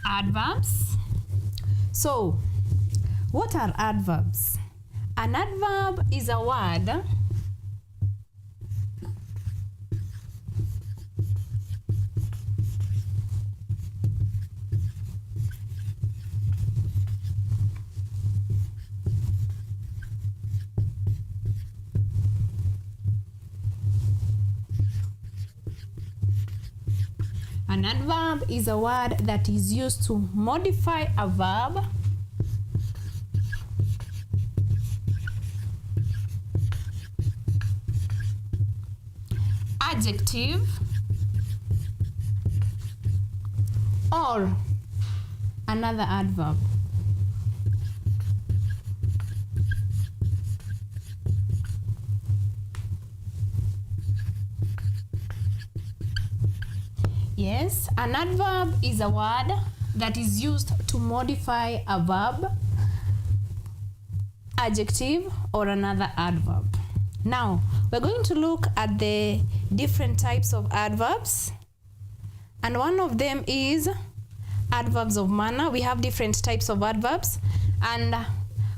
Adverbs. So, what are adverbs? An adverb is a word An adverb is a word that is used to modify a verb, adjective, or another adverb. Yes, an adverb is a word that is used to modify a verb, adjective, or another adverb. Now, we're going to look at the different types of adverbs, and one of them is adverbs of manner. We have different types of adverbs, and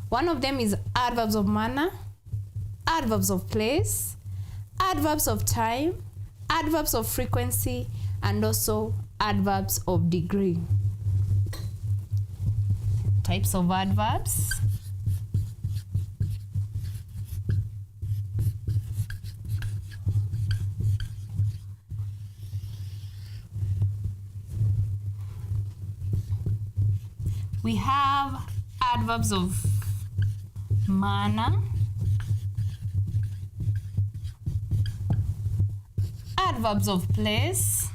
one of them is adverbs of manner, adverbs of place, adverbs of time, adverbs of frequency, and also adverbs of degree. Types of adverbs. We have adverbs of manner, adverbs of place,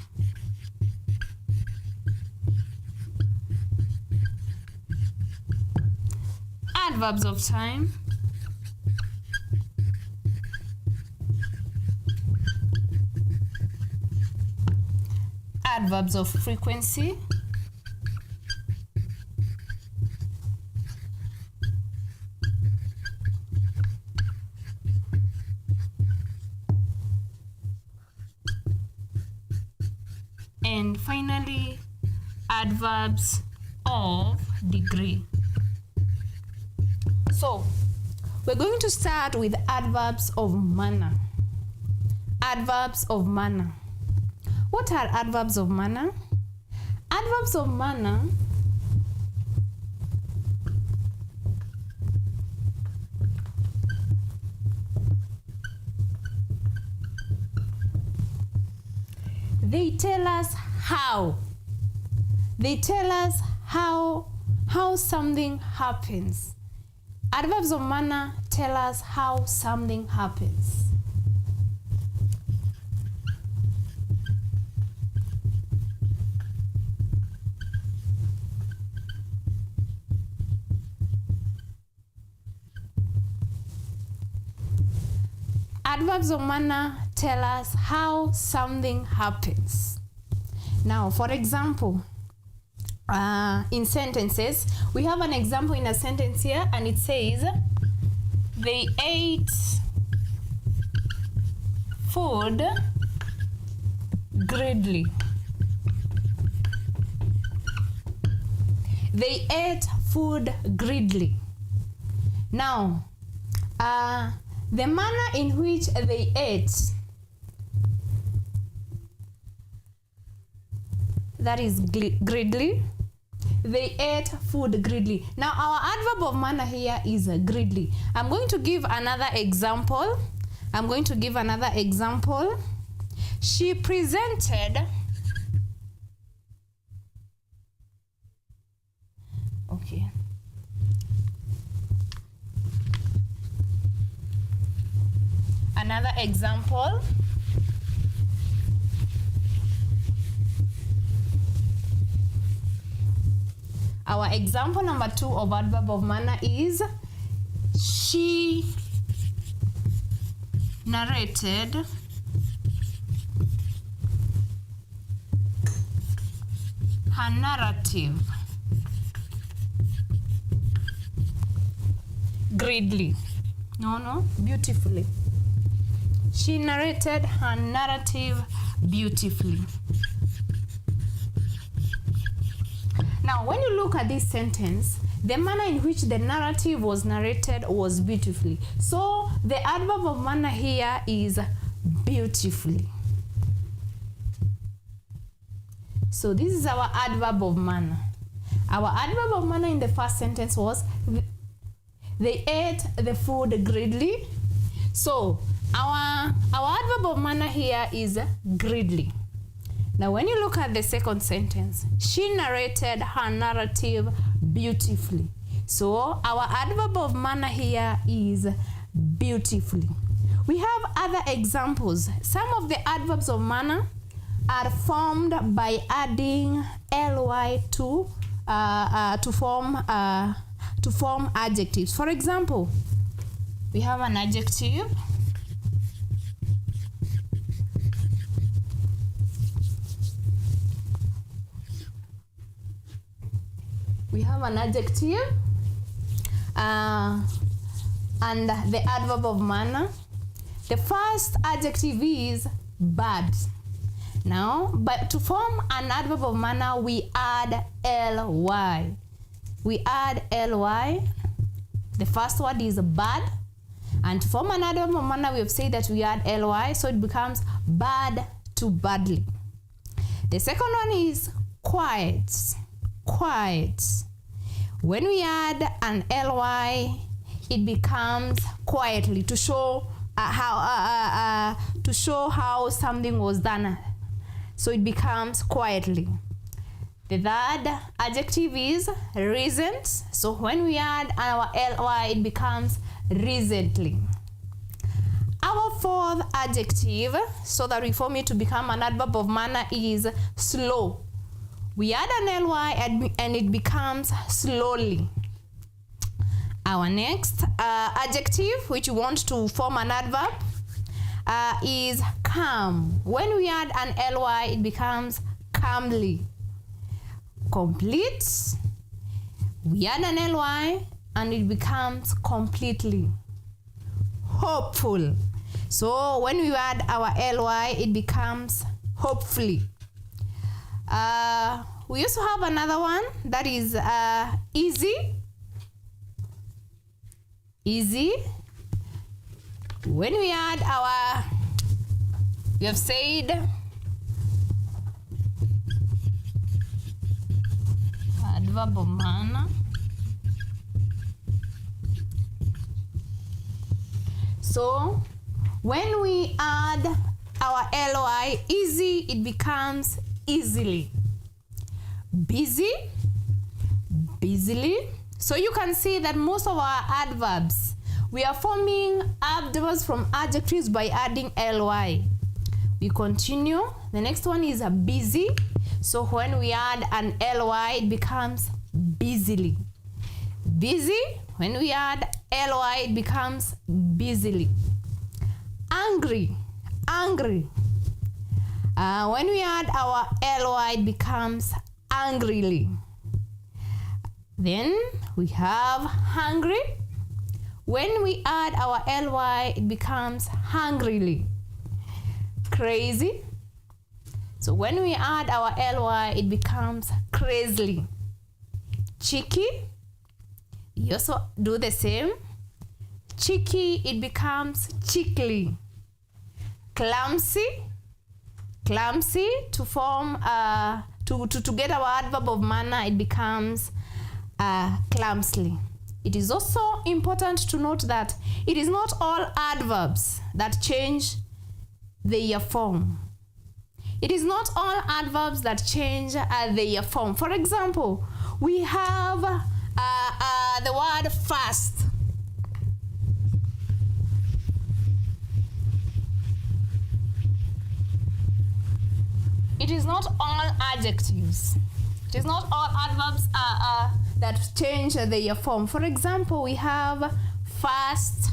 adverbs of time, adverbs of frequency, and finally adverbs of degree. So, we're going to start with adverbs of manner. Adverbs of manner. What are adverbs of manner? Adverbs of manner they tell us how. They tell us how something happens. Adverbs of manner tell us how something happens. Adverbs of manner tell us how something happens. Now, for example, in sentences, we have an example in a sentence here, and it says, they ate food greedily. They ate food greedily. Now, the manner in which they ate, that is greedily. They ate food greedily. Now, our adverb of manner here is greedily. I'm going to give another example. She presented. Okay. Another example. Our example number 2 of adverb of manner is she narrated her narrative greedily. Beautifully. She narrated her narrative beautifully. Now, when you look at this sentence, the manner in which the narrative was narrated was beautifully. So, the adverb of manner here is beautifully. So, this is our adverb of manner. Our adverb of manner in the first sentence was they ate the food greedily. So, our adverb of manner here is greedily. Now, when you look at the second sentence, she narrated her narrative beautifully. So, our adverb of manner here is beautifully. We have other examples. Some of the adverbs of manner are formed by adding ly to form adjectives. For example, we have an adjective. We have an adjective and the adverb of manner. The first adjective is bad. Now, but to form an adverb of manner, we add ly. We add ly. The first word is bad. And to form an adverb of manner, we have said that we add ly, so it becomes bad to badly. The second one is quiet. Quiet. When we add an ly, it becomes quietly to show how something was done. So it becomes quietly. The third adjective is recent. So when we add our ly, it becomes recently. Our fourth adjective, so that we form it to become an adverb of manner, is slow. We add an ly and it becomes slowly. Our next adjective, which we want to form an adverb, is calm. When we add an ly, it becomes calmly. Complete. We add an ly and it becomes completely. Hopeful. So when we add our ly, it becomes hopefully. We also have another one that is easy. Easy. When we add our, we have said adverb of manner. So when we add our ly, easy, it becomes easily. Busy, busily. So you can see that most of our adverbs, we are forming adverbs from adjectives by adding ly. We continue. The next one is a busy. So when we add an ly, it becomes busily. Busy. When we add ly, it becomes busily. Angry. Angry. When we add our ly, it becomes angrily. Then we have hungry. When we add our ly, it becomes hungrily. Crazy. So when we add our ly, it becomes crazily. Cheeky. You also do the same. Cheeky, it becomes cheekily. Clumsy. Clumsy, to form to get our adverb of manner, it becomes clumsily. It is also important to note that it is not all adverbs that change their form. It is not all adverbs that change their form. For example, we have the word fast. It is not all adjectives. It is not all adverbs that change their form. For example, we have fast.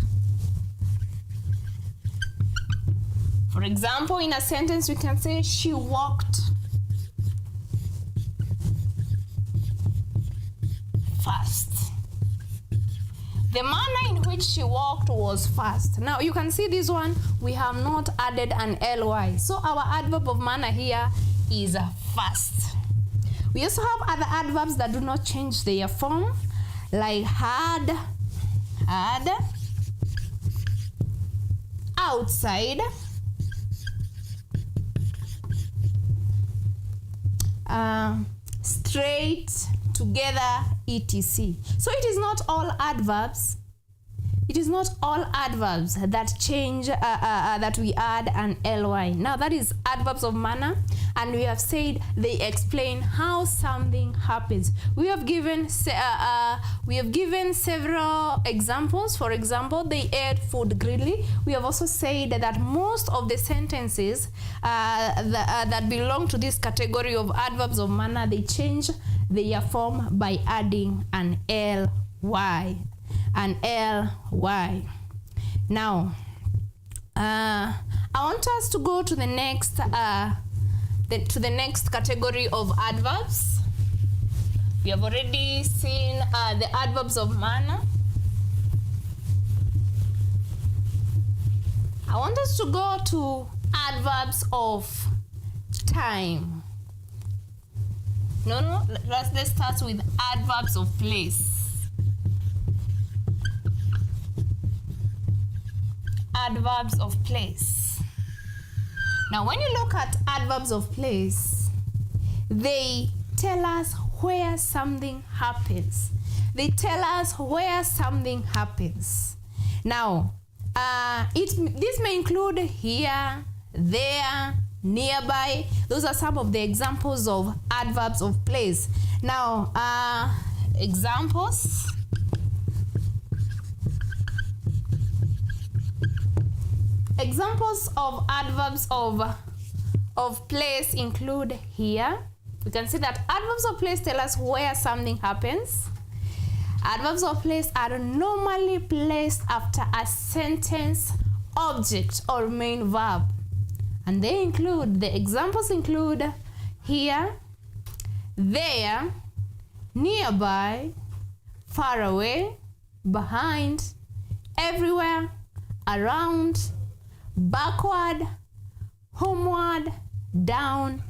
For example, in a sentence, we can say she walked fast. The manner in which she walked was fast. Now, you can see this one, we have not added an ly. So our adverb of manner here is fast. We also have other adverbs that do not change their form, like had, outside, straight, together, etc. So it is not all adverbs. It is not all adverbs that change, that we add an ly. Now that is adverbs of manner, and we have said they explain how something happens. We have given several examples. For example, they ate food greedily. We have also said that most of the sentences that belong to this category of adverbs of manner, they change their form by adding an ly. Now, I want us to go to the next category of adverbs. We have already seen the adverbs of manner. I want us to go to adverbs of time. Let's start with adverbs of place. Adverbs of place. Now, when you look at adverbs of place, they tell us where something happens. They tell us where something happens. Now, this may include here, there, nearby. Those are some of the examples of adverbs of place. Now, examples. Examples of adverbs of place include here. We can see that adverbs of place tell us where something happens. Adverbs of place are normally placed after a sentence, object, or main verb. And the examples include here, there, nearby, far away, behind, everywhere, around, backward, homeward, down,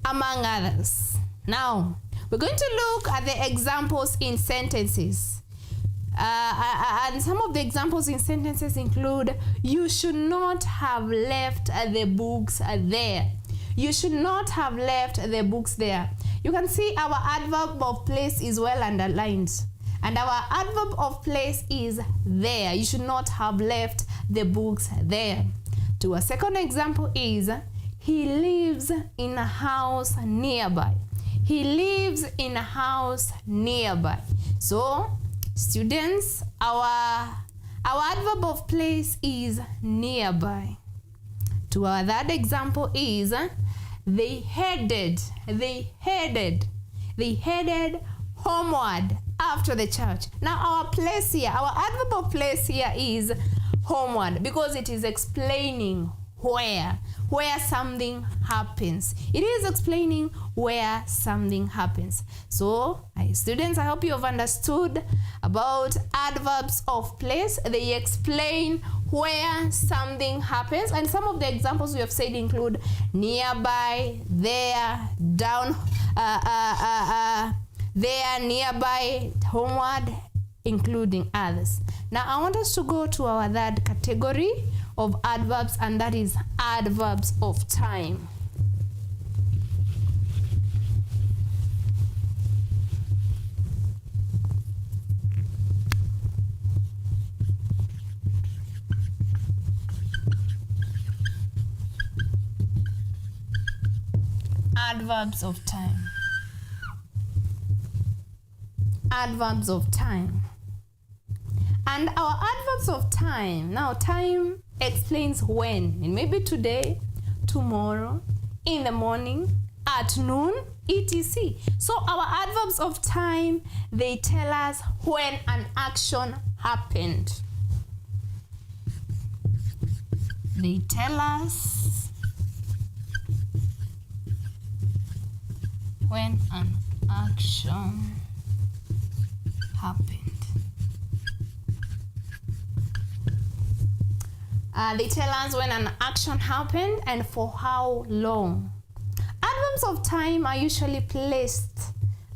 among others. Now, we're going to look at the examples in sentences. And some of the examples in sentences include, you should not have left the books there. You should not have left the books there. You can see our adverb of place is well underlined. And our adverb of place is there. You should not have left the books there. To a second example is, he lives in a house nearby. He lives in a house nearby. So, students, our adverb of place is nearby. To our third example is, they headed homeward after the church. Now our place here, our adverb of place here is homeward, because it is explaining where something happens. It is explaining where something happens. So, students, I hope you have understood about adverbs of place. They explain where something happens, and some of the examples we have said include nearby, there, down, there, nearby, homeward, including others. Now I want us to go to our third category of adverbs, and that is adverbs of time. Adverbs of time. Adverbs of time. And our adverbs of time, now time explains when. It may be today, tomorrow, in the morning, at noon, etc. So our adverbs of time, they tell us when an action happened. They tell us when an action happened. They tell us when an action happened and for how long. Adverbs of time are usually placed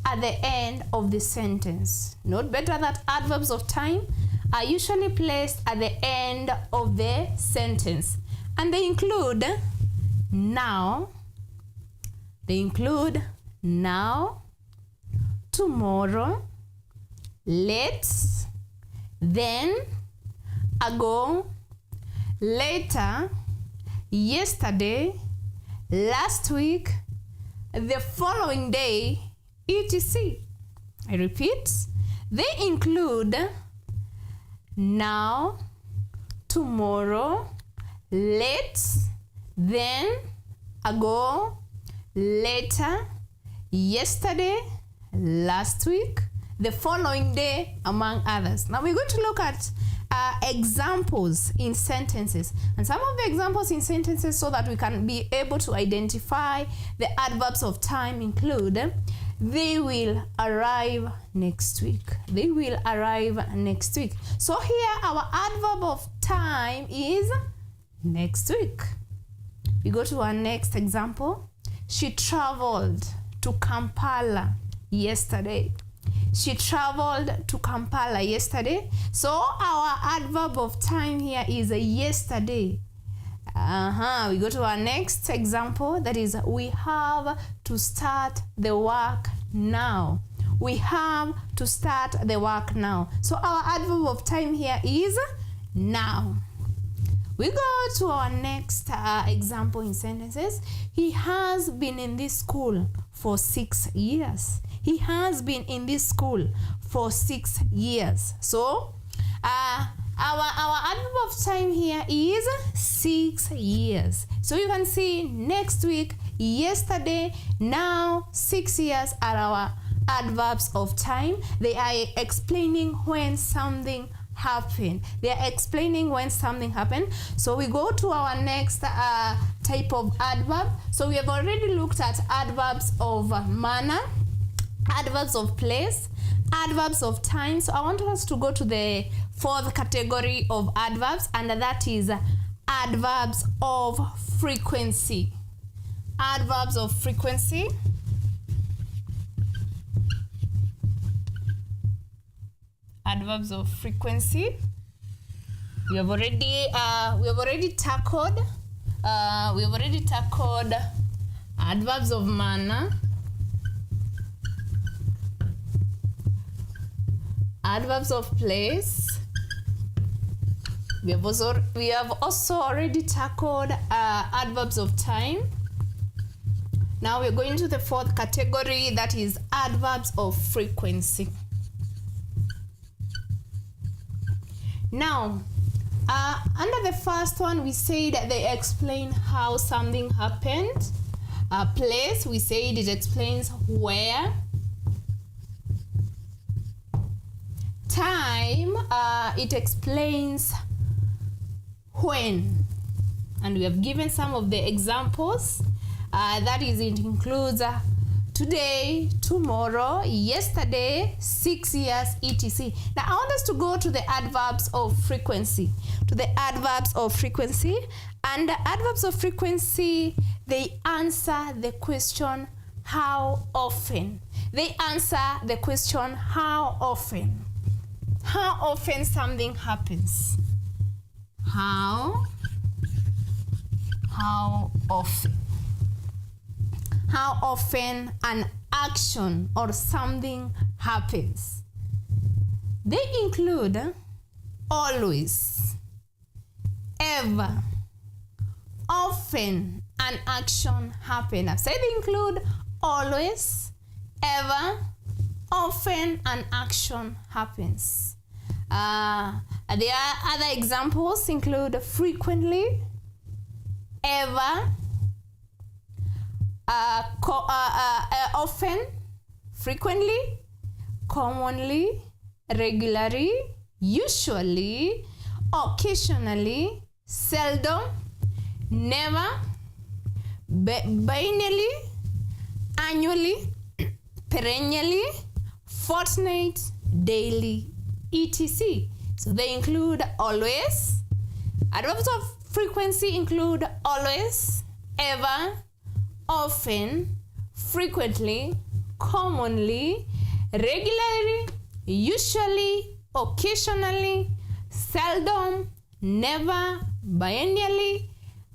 at the end of the sentence. Note better that adverbs of time are usually placed at the end of the sentence. And they include now, tomorrow, late, then, ago, later, yesterday, last week, the following day, etc. I repeat, they include now, tomorrow, late, then, ago, later, yesterday, last week, the following day, among others. Now we're going to look at examples in sentences, and some of the examples in sentences so that we can be able to identify the adverbs of time include they will arrive next week. They will arrive next week. So here our adverb of time is next week. We go to our next example. She traveled to Kampala yesterday. She traveled to Kampala yesterday. So our adverb of time here is yesterday. We go to our next example. That is, we have to start the work now. We have to start the work now. So our adverb of time here is now. We go to our next example in sentences. He has been in this school for 6 years. He has been in this school for 6 years. So our adverb of time here is 6 years. So you can see next week, yesterday, now, 6 years are our adverbs of time. They are explaining when something happened. They are explaining when something happened. So we go to our next type of adverb. So we have already looked at adverbs of manner, adverbs of place, adverbs of time. So I want us to go to the fourth category of adverbs, and that is adverbs of frequency. Adverbs of frequency. Adverbs of frequency. We have already tackled adverbs of manner, adverbs of place. We have also already tackled adverbs of time. Now we're going to the fourth category, that is adverbs of frequency. Now, under the first one, we said that they explain how something happened. Place, we said it explains where. Time, it explains when. And we have given some of the examples. That is, it includes today, tomorrow, yesterday, 6 years, etc. Now I want us to go to the adverbs of frequency. And the adverbs of frequency, they answer the question how often. They answer the question how often. How often something happens. How often. How often an action or something happens. They include always, ever, often an action happens. I've said they include always, ever, often an action happens. There are other examples include frequently, ever, often, frequently, commonly, regularly, usually, occasionally, seldom, never, biennially, annually, perennially, fortnight, daily, etc. So they include always. Adverbs of frequency include always, ever, often, frequently, commonly, regularly, usually, occasionally, seldom, never, biennially,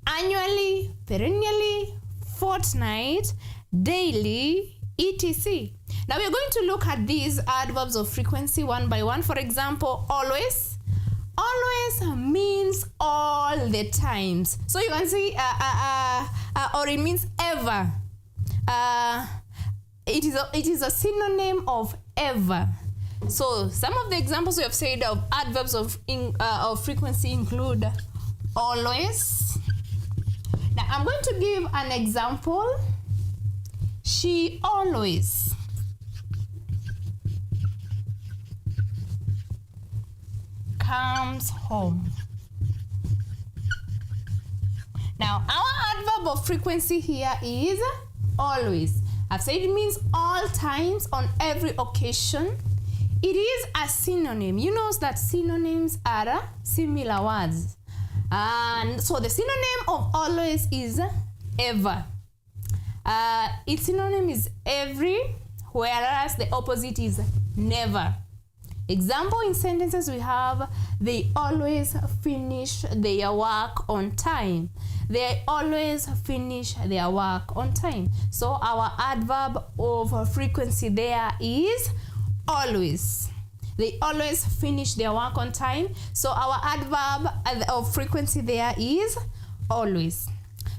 annually, perennially, fortnight, daily, etc. Now we're going to look at these adverbs of frequency one by one. For example, always. Always means all the times. So you can see, or it means ever. It is a synonym of ever. So some of the examples we have said of adverbs of frequency include always. Now I'm going to give an example. She always. Comes home. Now our adverb of frequency here is always. I've said it means all times, on every occasion. It is a synonym. You know that synonyms are similar words. And so the synonym of always is ever. Its synonym is every, whereas the opposite is never. Example in sentences we have, they always finish their work on time. They always finish their work on time. So our adverb of frequency there is always. They always finish their work on time. So our adverb of frequency there is always.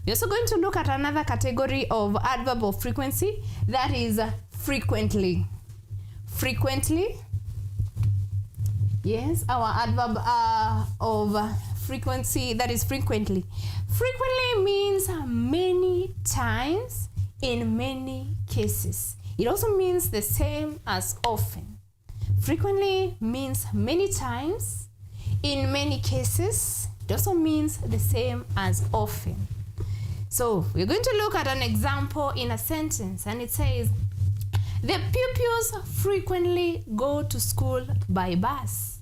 We're also going to look at another category of adverb of frequency, that is frequently. Frequently. Yes, our adverb of frequency, that is frequently. Frequently means many times, in many cases. It also means the same as often. Frequently means many times, in many cases. It also means the same as often. So we're going to look at an example in a sentence, and it says, the pupils frequently go to school by bus.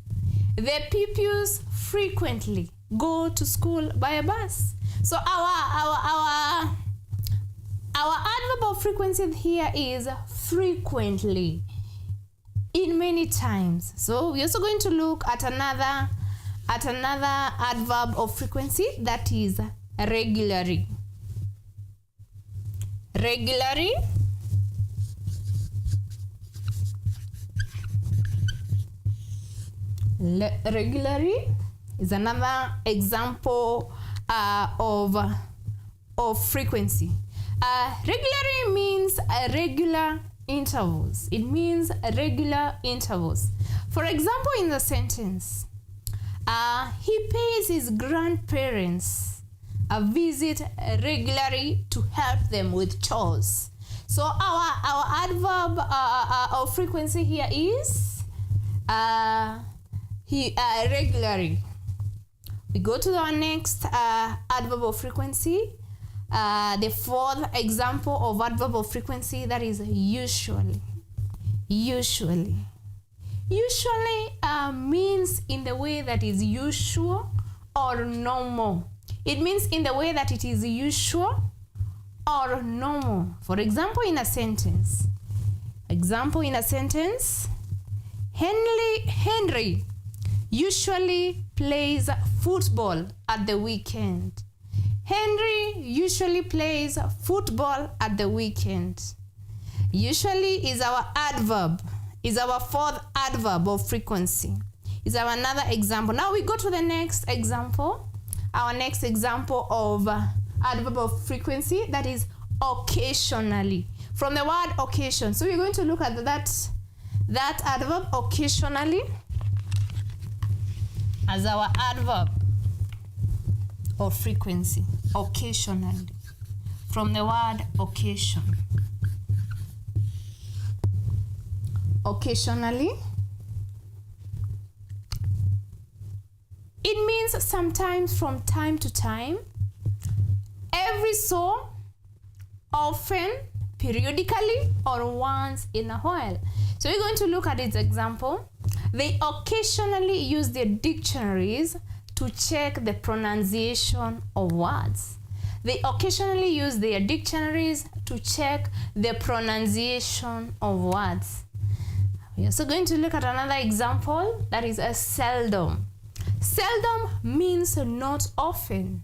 The pupils frequently go to school by a bus. So our adverb of frequency here is frequently, in many times. So we're also going to look at another adverb of frequency, that is regularly. Regularly. Regularly is another example of frequency. Regularly means regular intervals. It means regular intervals. For example, in the sentence, he pays his grandparents a visit regularly to help them with chores. So our adverb of frequency here is regularly. We go to our next adverb of frequency, the fourth example of adverb of frequency, that is usually. Usually. Usually means in the way that is usual or normal. It means in the way that it is usual or normal. For example, in a sentence. Henry usually plays football at the weekend. Henry usually plays football at the weekend. Usually is our adverb, is our fourth adverb of frequency. Is our another example. Now we go to the next example. Our next example of adverb of frequency, that is occasionally. From the word occasion. So we're going to look at that adverb, occasionally, as our adverb of frequency. Occasionally. From the word occasion. Occasionally. It means sometimes, from time to time, every so often, periodically, or once in a while. So we're going to look at its example. They occasionally use their dictionaries to check the pronunciation of words. They occasionally use their dictionaries to to check the pronunciation of words. We are also going to look at another example, that is a seldom. Seldom means not often.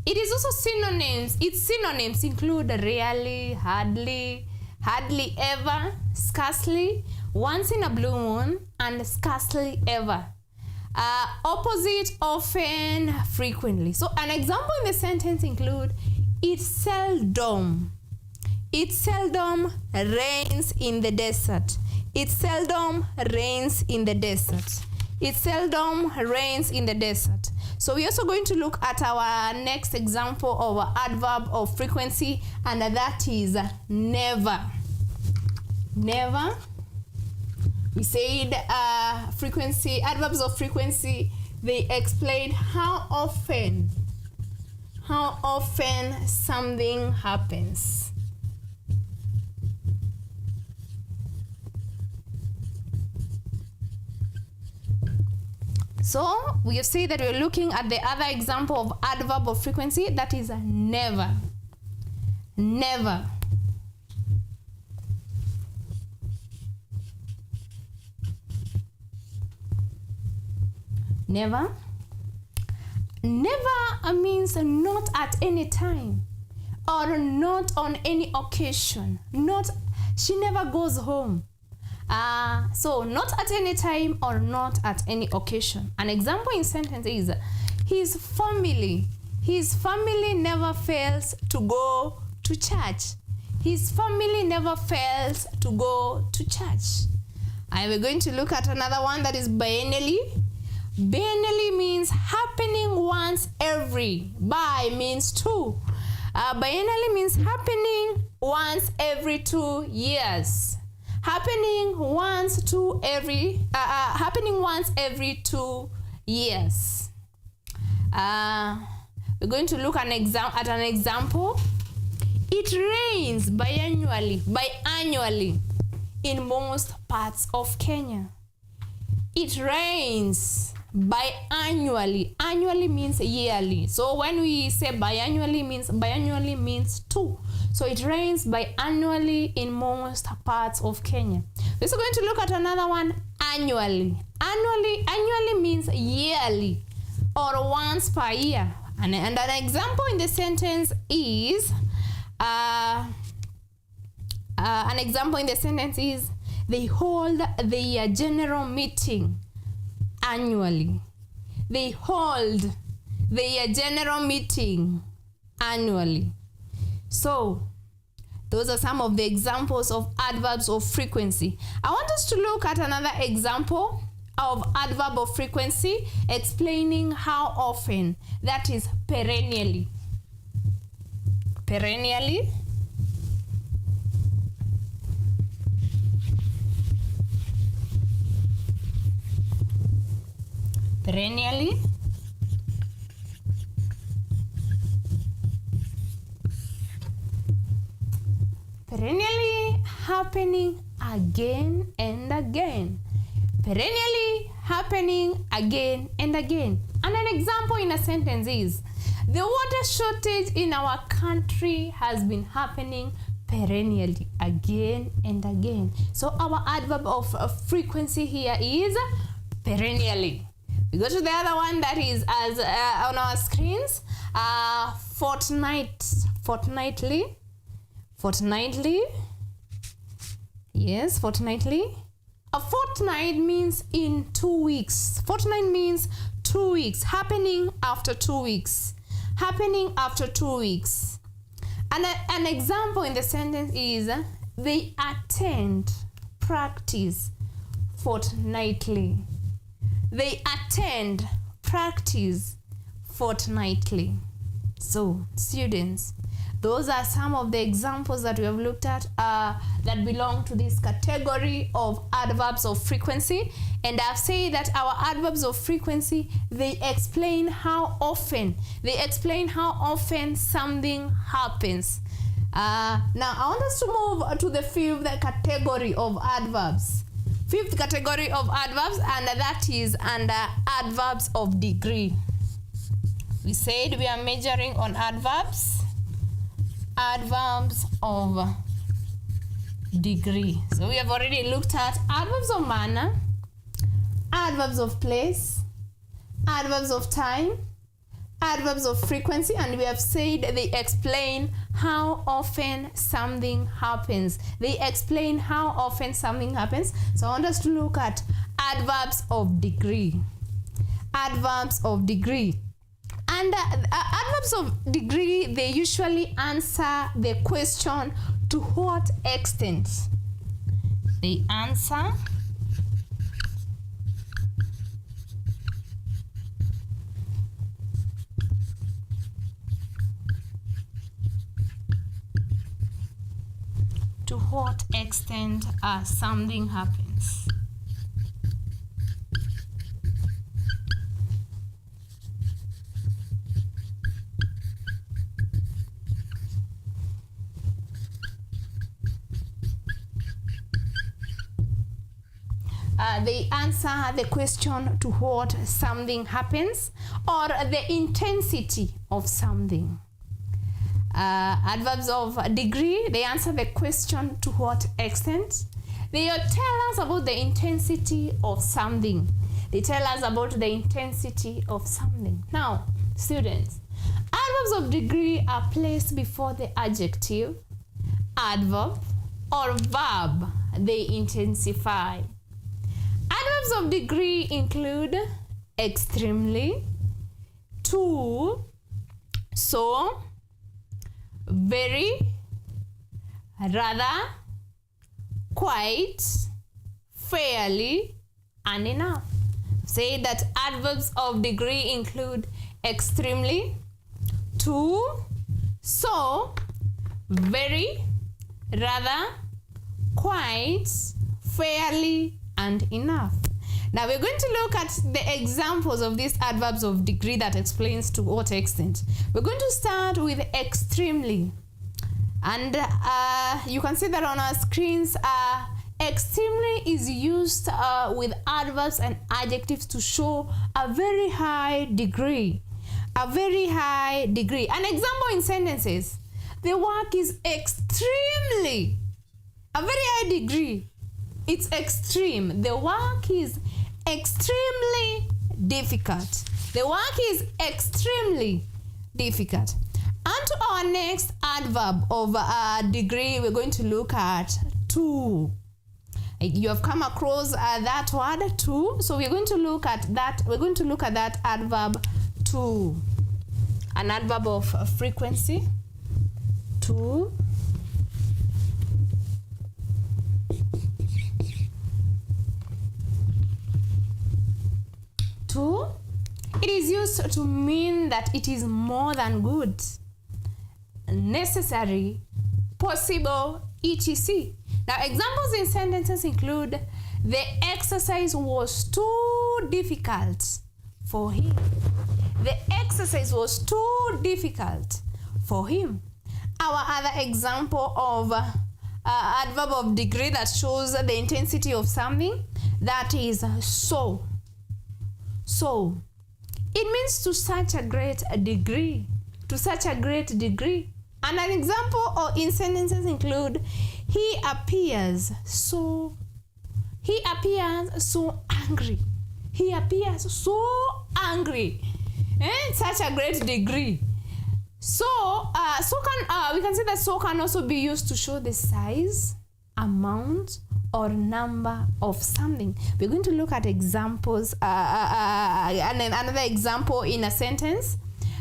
It is also synonyms. Its synonyms include rarely, hardly, hardly ever, scarcely, once in a blue moon, and scarcely ever. Opposite, often, frequently. So an example in the sentence include, it seldom rains in the desert. It seldom rains in the desert. It seldom rains in the desert. So we're also going to look at our next example of an adverb of frequency, and that is never. Never. We said frequency, adverbs of frequency, they explain how often something happens. So we have said that we're looking at the other example of adverb of frequency, that is never. Never. Never. Never means not at any time or not on any occasion. Not, she never goes home. So not at any time or not at any occasion. An example in sentence is, his family never fails to go to church. His family never fails to go to church. And we're going to look at another one, that is biennially. Biennially means happening once every. Bi means two. Biennially means happening once every 2 years. Happening once every 2 years. We're going to look at an example. It rains biannually in most parts of Kenya. It rains biannually. Annually means yearly. So when we say biannually means 2. So it rains biannually in most parts of Kenya. We're also going to look at another one, annually. Annually means yearly or once per year. And an example in the sentence is they hold their general meeting annually. They hold their general meeting annually. So those are some of the examples of adverbs of frequency. I want us to look at another example of adverb of frequency explaining how often, that is perennially. Perennially. Perennially. Perennially happening again and again. Perennially happening again and again. And an example in a sentence is, the water shortage in our country has been happening perennially, again and again. So our adverb of frequency here is perennially. We go to the other one, that is as on our screens, fortnightly. Yes, fortnightly. A fortnight means in 2 weeks. Fortnight means 2 weeks, happening after 2 weeks. Happening after 2 weeks. And an example in the sentence is, they attend practice fortnightly. They attend practice fortnightly. So, students, those are some of the examples that we have looked at that belong to this category of adverbs of frequency. And I've said that our adverbs of frequency, they explain how often something happens. Now, I want us to move to the fifth category of adverbs. Fifth category of adverbs, and that is under adverbs of degree. We said we are measuring on adverbs adverbs of degree. So we have already looked at adverbs of manner, adverbs of place, adverbs of time, adverbs of frequency, and we have said they explain how often something happens. They explain how often something happens. So I want us to look at adverbs of degree. Adverbs of degree. And adverbs of degree, they usually answer the question to what extent. They answer to what extent something happens. They answer the question to what something happens or the intensity of something. Adverbs of degree, they answer the question to what extent. They tell us about the intensity of something. They tell us about the intensity of something. Now, students, adverbs of degree are placed before the adjective, adverb, or verb they intensify. Adverbs of degree include extremely, to, so, very, rather, quite, fairly, and enough. Say that adverbs of degree include extremely, to, so, very, rather, quite, fairly, and enough. Now we're going to look at the examples of these adverbs of degree that explains to what extent. We're going to start with extremely. And you can see that on our screens. Extremely is used with adverbs and adjectives to show a very high degree. A very high degree. An example in sentences. The work is extremely. A very high degree. It's extreme. The work is extremely difficult. The work is extremely difficult. On to our next adverb of degree, we're going to look at to. You have come across that word to, so we're going to look at that. We're going to look at that adverb to. An adverb of frequency. To. To, it is used to mean that it is more than good, necessary, possible, etc. Now, examples in sentences include the exercise was too difficult for him. The exercise was too difficult for him. Our other example of adverb of degree that shows the intensity of something, that is so. So, it means to such a great degree. To such a great degree. And an example or in sentences include he appears so angry. He appears so angry. Such a great degree. So, we can say that so can also be used to show the size, amount, or number of something. We're going to look at examples, and then another example in a sentence.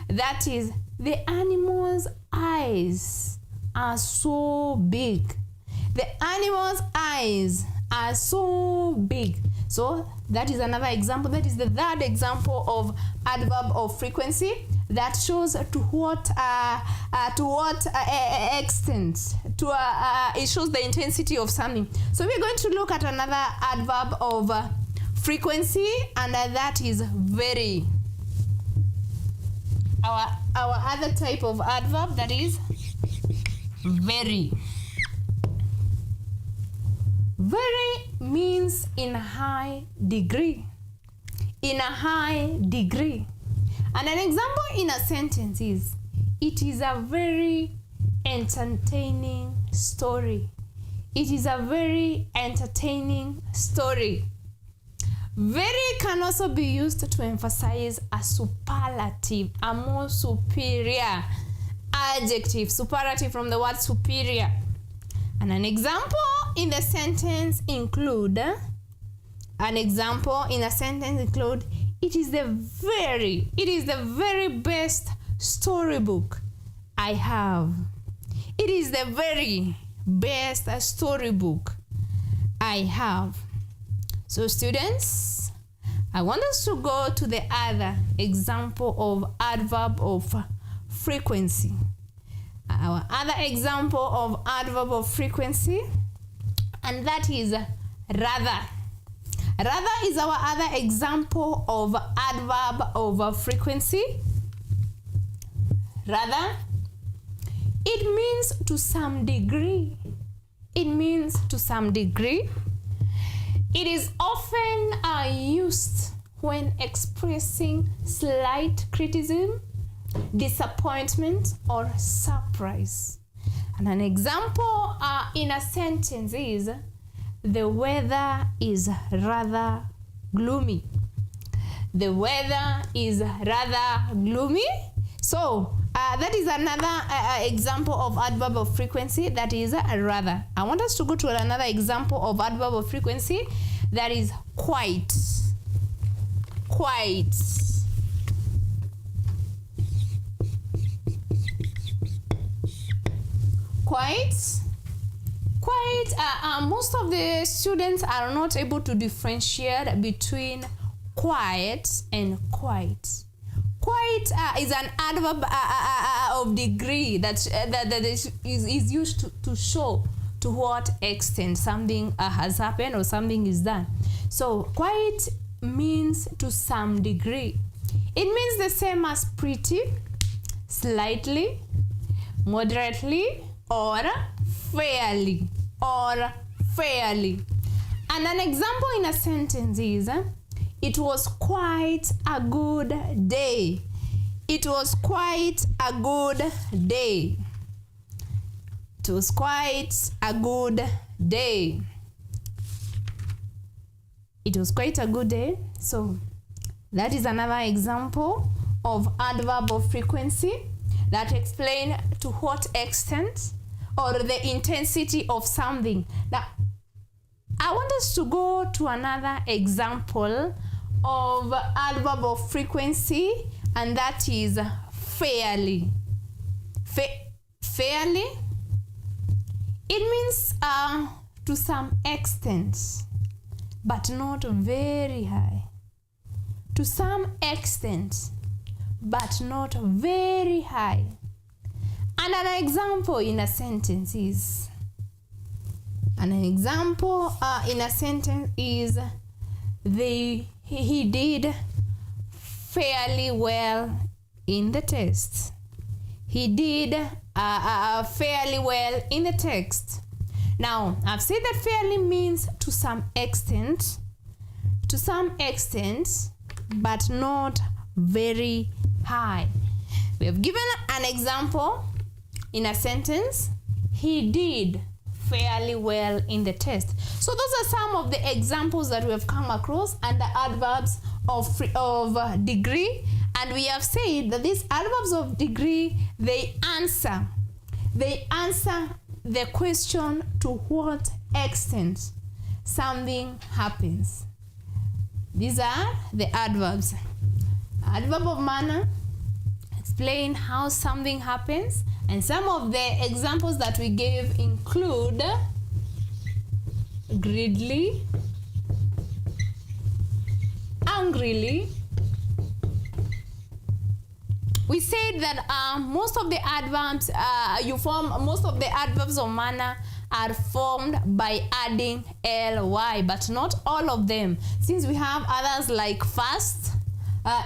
That is, the animal's eyes are so big. The animal's eyes are so big. So that is another example. That is the third example of adverb of frequency that shows to what extent. It shows the intensity of something. So we're going to look at another adverb of frequency, and that is very. Our other type of adverb, that is very. Very means in a high degree. In a high degree. And an example in a sentence is, it is a very entertaining story. It is a very entertaining story. Very can also be used to emphasize a superlative, a more superior adjective. Superlative from the word superior. And an example in the sentence include, it is the very best storybook I have. It is the very best storybook I have. So students, I want us to go to the other example of adverb of frequency. Our other example of adverb of frequency, and that is rather. Rather is our other example of adverb of frequency. Rather, it means to some degree. It means to some degree. It is often used when expressing slight criticism, disappointment, or surprise. And an example in a sentence is, the weather is rather gloomy. The weather is rather gloomy. So that is another example of adverb of frequency, that is rather. I want us to go to another example of adverb of frequency, that is quite. Quite. Quite. Most of the students are not able to differentiate between quiet and quite. Quite is an adverb of degree that is used to show to what extent something has happened or something is done. So quite means to some degree. It means the same as pretty, slightly, moderately, or fairly. And an example in a sentence is, it was quite a good day. It was quite a good day. It was quite a good day. It was quite a good day. So that is another example of adverb of frequency that explain to what extent or the intensity of something. Now, I want us to go to another example of adverb of frequency, and that is fairly. Fairly, it means to some extent, but not very high. To some extent, but not very high. And an example in a sentence is, he did fairly well in the test. He did fairly well in the text. Now, I've said that fairly means to some extent, but not very high. We have given an example in a sentence, he did fairly well in the test. So those are some of the examples that we have come across under adverbs of degree, and we have said that these adverbs of degree, they answer the question to what extent something happens. These are the adverbs. Adverb of manner explain how something happens, and some of the examples that we gave include greedily, angrily. We said that most of the adverbs of manner are formed by adding ly, but not all of them, since we have others like fast,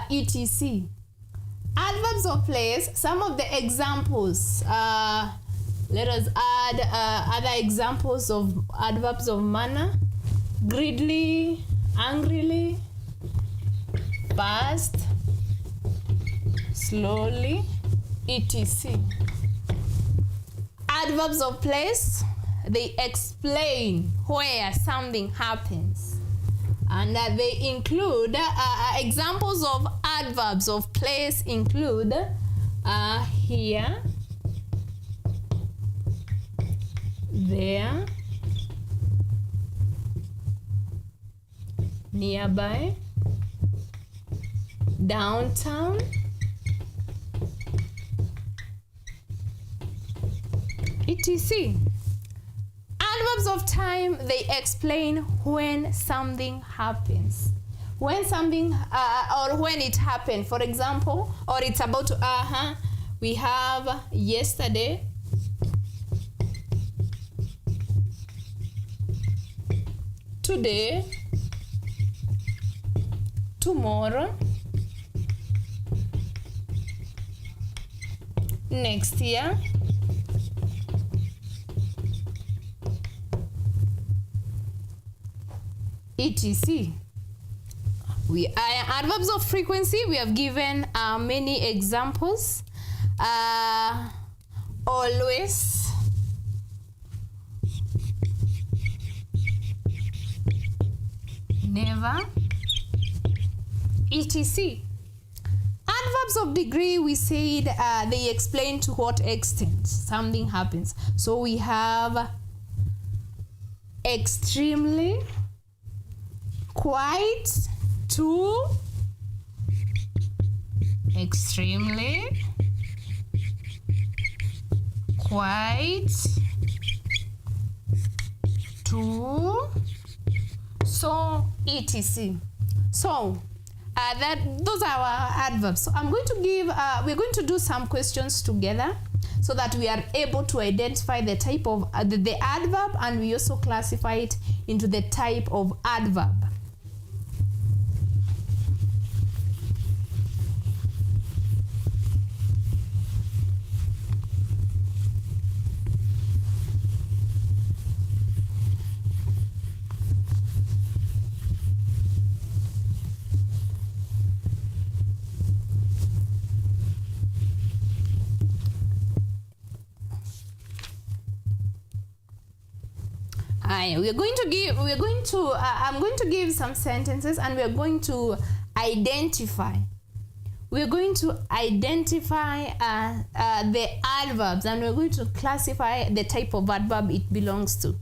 etc. Adverbs of place, some of the examples, let us add other examples of adverbs of manner: greedily, angrily, fast, slowly, etc. adverbs of place, they explain where something happens. And they include examples of adverbs of place include here, there, nearby, downtown, etc. Adverbs of time, they explain when something happens. When something or when it happened. For example, or it's about to we have yesterday, today, tomorrow, next year, etc. We adverbs of frequency, we have given many examples. Always, never, etc. Adverbs of degree, we said they explain to what extent something happens. So we have extremely, quite, to, extremely, quite, to, so, etc. So those are our adverbs. So I'm going to give we're going to do some questions together so that we are able to identify the type of the adverb, and we also classify it into the type of adverb. I'm going to give some sentences, and we're going to identify the adverbs, and we're going to classify the type of adverb it belongs to.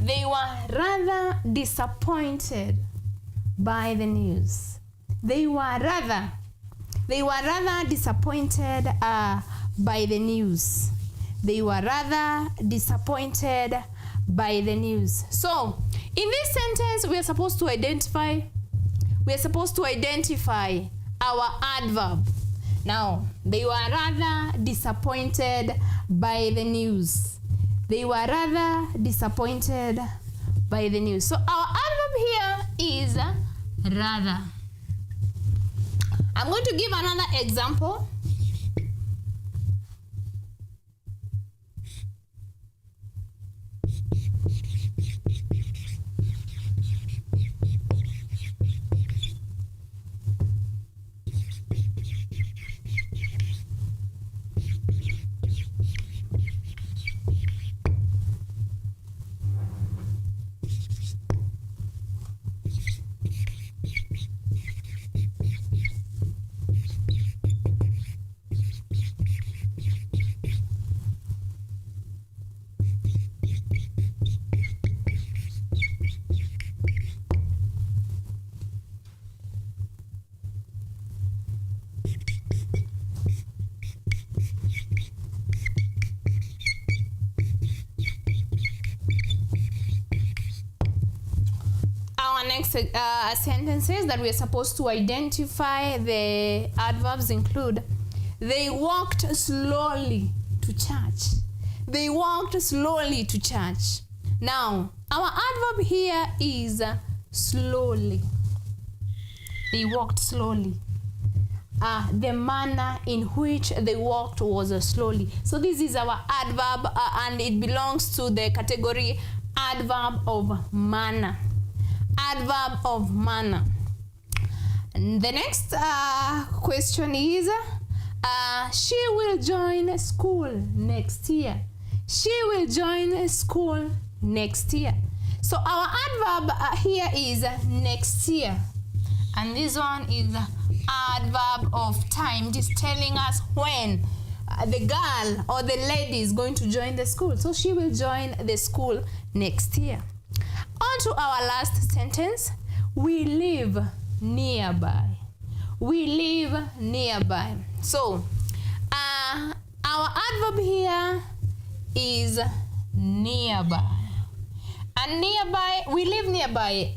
They were rather disappointed by the news. They were rather disappointed by the news. They were rather disappointed by the news. So, in this sentence, we are supposed to identify our adverb. Now, they were rather disappointed by the news. They were rather disappointed by the news. So our adverb here is rather. I'm going to give another example. Next sentences that we are supposed to identify the adverbs include: they walked slowly to church. They walked slowly to church. Now, our adverb here is slowly. They walked slowly. The manner in which they walked was slowly. So this is our adverb, and it belongs to the category adverb of manner. Adverb of manner. And the next question is, she will join school next year. She will join school next year. So our adverb here is next year. And this one is adverb of time. It is telling us when the girl or the lady is going to join the school. So she will join the school next year. On to our last sentence. We live nearby. We live nearby. So our adverb here is nearby. And nearby, we live nearby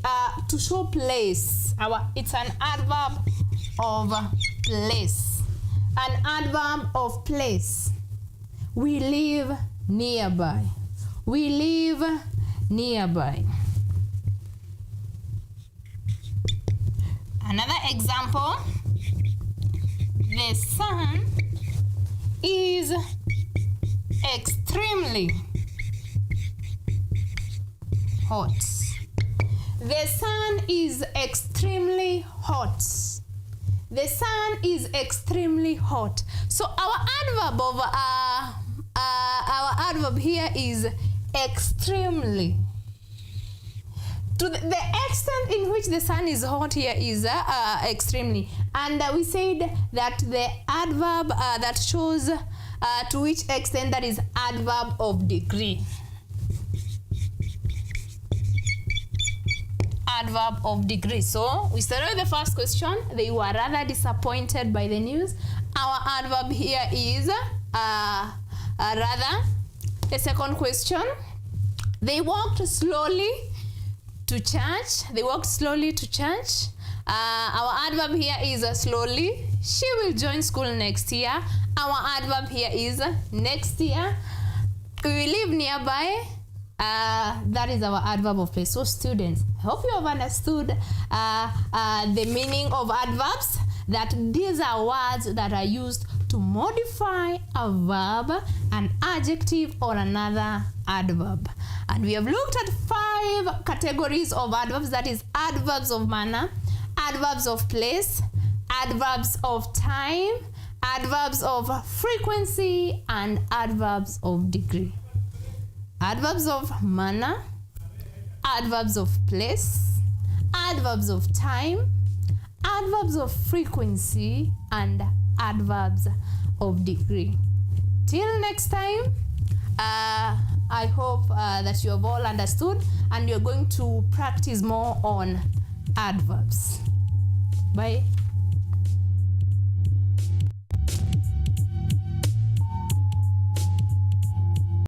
to show place. It's an adverb of place. An adverb of place. We live nearby. We live nearby. Another example. The sun is extremely hot. The sun is extremely hot. The sun is extremely hot. So our adverb here is extremely. To the extent in which the sun is hot here is extremely. And we said that the adverb that shows to which extent, that is adverb of degree. Adverb of degree. So we started with the first question. They were rather disappointed by the news. Our adverb here is rather. The second question. They walked slowly to church. They walked slowly to church. Our adverb here is slowly. She will join school next year. Our adverb here is next year. We will live nearby. That is our adverb of place. So students, I hope you have understood the meaning of adverbs, that these are words that are used to modify a verb, an adjective, or another adverb. And we have looked at 5 categories of adverbs, that is adverbs of manner, adverbs of place, adverbs of time, adverbs of frequency, and adverbs of degree. Adverbs of manner, adverbs of place, adverbs of time, adverbs of frequency, and adverbs of degree. Till next time, I hope that you have all understood, and you're going to practice more on adverbs. Bye.